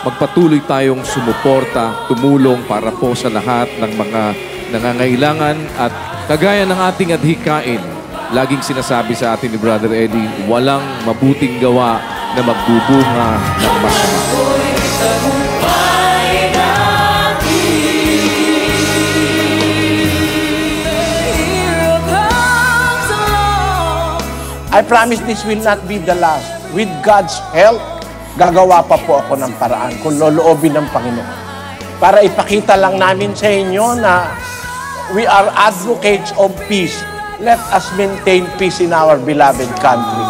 magpatuloy tayong sumuporta, tumulong para po sa lahat ng mga nangangailangan at kagaya ng ating adhikain. Laging sinasabi sa atin ni Brother Eddie, walang mabuting gawa na magbubunga ng masama. I promise this will not be the last. With God's help, gagawa pa po ako ng paraan kung loloobin ng Panginoon. Para ipakita lang namin sa inyo na we are advocates of peace. Let us maintain peace in our beloved country.